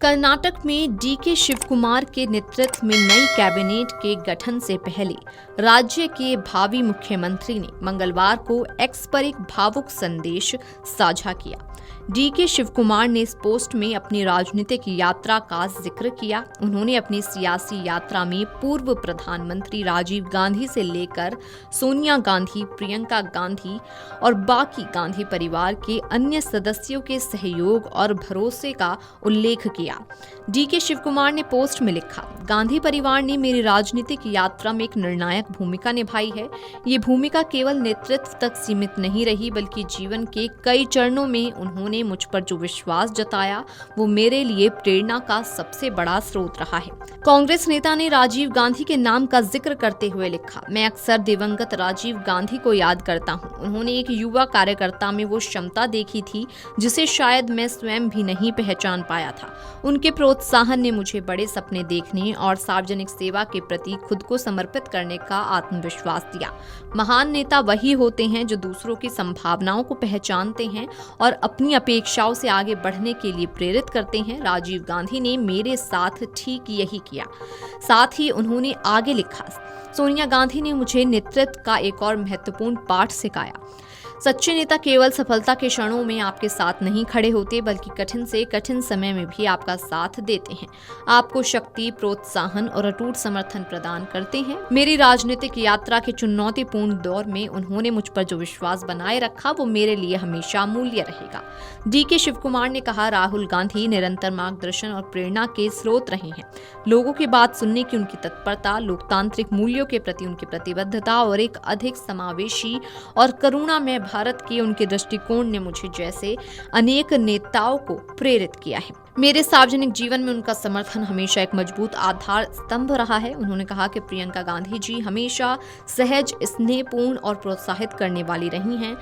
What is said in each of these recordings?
कर्नाटक में डीके शिवकुमार के नेतृत्व में नई कैबिनेट के गठन से पहले राज्य के भावी मुख्यमंत्री ने मंगलवार को एक्स पर एक भावुक संदेश साझा किया। डीके शिवकुमार ने इस पोस्ट में अपनी राजनीतिक यात्रा का जिक्र किया। उन्होंने अपनी सियासी यात्रा में पूर्व प्रधानमंत्री राजीव गांधी से लेकर सोनिया गांधी, प्रियंका गांधी और बाकी गांधी परिवार के अन्य सदस्यों के सहयोग और भरोसे का उल्लेख किया। डीके शिवकुमार ने पोस्ट में लिखा, गांधी परिवार ने मेरी राजनीतिक यात्रा में एक निर्णायक भूमिका निभाई है। ये भूमिका केवल नेतृत्व तक सीमित नहीं रही, बल्कि जीवन के कई चरणों में उन्होंने मुझ पर जो विश्वास जताया वो मेरे लिए प्रेरणा का सबसे बड़ा स्रोत रहा है। कांग्रेस नेता ने राजीव गांधी के नाम का जिक्र करते हुए लिखा, मैं अक्सर दिवंगत राजीव गांधी को याद करता हूँ। उन्होंने एक युवा कार्यकर्ता में वो क्षमता देखी थी जिसे शायद मैं स्वयं भी नहीं पहचान पाया था। उनके प्रोत्साहन ने मुझे बड़े सपने देखने और सार्वजनिक सेवा के प्रति खुद को समर्पित करने का आत्मविश्वास दिया। महान नेता वही होते हैं जो दूसरों की संभावनाओं को पहचानते हैं और अपनी अपेक्षाओं से आगे बढ़ने के लिए प्रेरित करते हैं। राजीव गांधी ने मेरे साथ ठीक यही किया। साथ ही उन्होंने आगे लिखा, सोनिया गांधी ने मुझे नेतृत्व का एक और महत्वपूर्ण पाठ सिखाया। सच्चे नेता केवल सफलता के क्षणों में आपके साथ नहीं खड़े होते, बल्कि कठिन से कठिन समय में भी आपका साथ देते हैं, आपको शक्ति, प्रोत्साहन और अटूट समर्थन प्रदान करते हैं। मेरी राजनीतिक यात्रा के चुनौतीपूर्ण दौर में उन्होंने मुझ पर जो विश्वास बनाए रखा वो मेरे लिए हमेशा अमूल्य रहेगा। डीके शिवकुमार ने कहा, राहुल गांधी निरंतर मार्गदर्शन और प्रेरणा के स्रोत रहे हैं। लोगों की बात सुनने की उनकी तत्परता, लोकतांत्रिक मूल्यों के प्रति उनकी प्रतिबद्धता और एक अधिक समावेशी और करुणा में भारत के उनके दृष्टिकोण ने मुझे जैसे अनेक नेताओं को प्रेरित किया है। मेरे सार्वजनिक जीवन में उनका समर्थन हमेशा एक मजबूत आधार स्तंभ रहा है। उन्होंने कहा कि प्रियंका गांधी जी हमेशा सहज, स्नेहपूर्ण और प्रोत्साहित करने वाली रही हैं।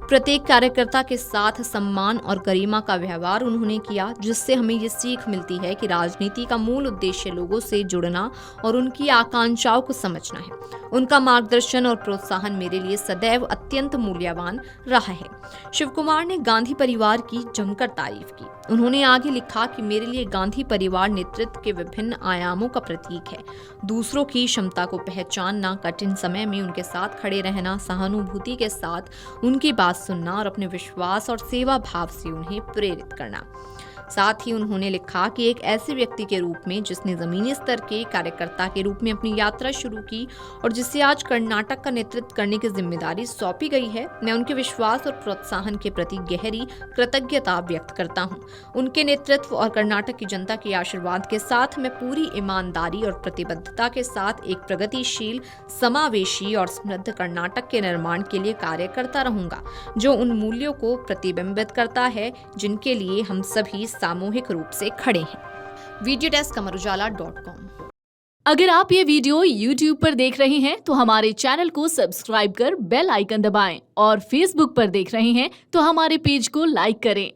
प्रत्येक कार्यकर्ता के साथ सम्मान और गरिमा का व्यवहार उन्होंने किया, जिससे हमें ये सीख मिलती है कि राजनीति का मूल उद्देश्य लोगों से जुड़ना और उनकी आकांक्षाओं को समझना है। उनका मार्गदर्शन और प्रोत्साहन मेरे लिए सदैव अत्यंत मूल्यवान रहा है। शिवकुमार ने गांधी परिवार की जमकर तारीफ की। उन्होंने आगे लिखा कि मेरे लिए गांधी परिवार नेतृत्व के विभिन्न आयामों का प्रतीक है। दूसरों की क्षमता को पहचानना, कठिन समय में उनके साथ खड़े रहना, सहानुभूति के साथ उनकी बात सुनना और अपने विश्वास और सेवा भाव से उन्हें प्रेरित करना। साथ ही उन्होंने लिखा कि एक ऐसे व्यक्ति के रूप में जिसने जमीनी स्तर के कार्यकर्ता के रूप में अपनी यात्रा शुरू की और जिसे आज कर्नाटक का नेतृत्व करने की जिम्मेदारी सौंपी गई है, मैं उनके विश्वास और प्रोत्साहन के प्रति गहरी कृतज्ञता व्यक्त करता हूं। उनके नेतृत्व और कर्नाटक की जनता के आशीर्वाद के साथ मैं पूरी ईमानदारी और प्रतिबद्धता के साथ एक प्रगतिशील, समावेशी और समृद्ध कर्नाटक के निर्माण के लिए कार्य करता रहूंगा, जो उन मूल्यों को प्रतिबिंबित करता है जिनके लिए हम सभी सामूहिक रूप से खड़े हैं। Video desk amarujala.com। अगर आप ये वीडियो YouTube पर देख रहे हैं तो हमारे चैनल को सब्सक्राइब कर बेल आइकन दबाएं और Facebook पर देख रहे हैं तो हमारे पेज को लाइक करें।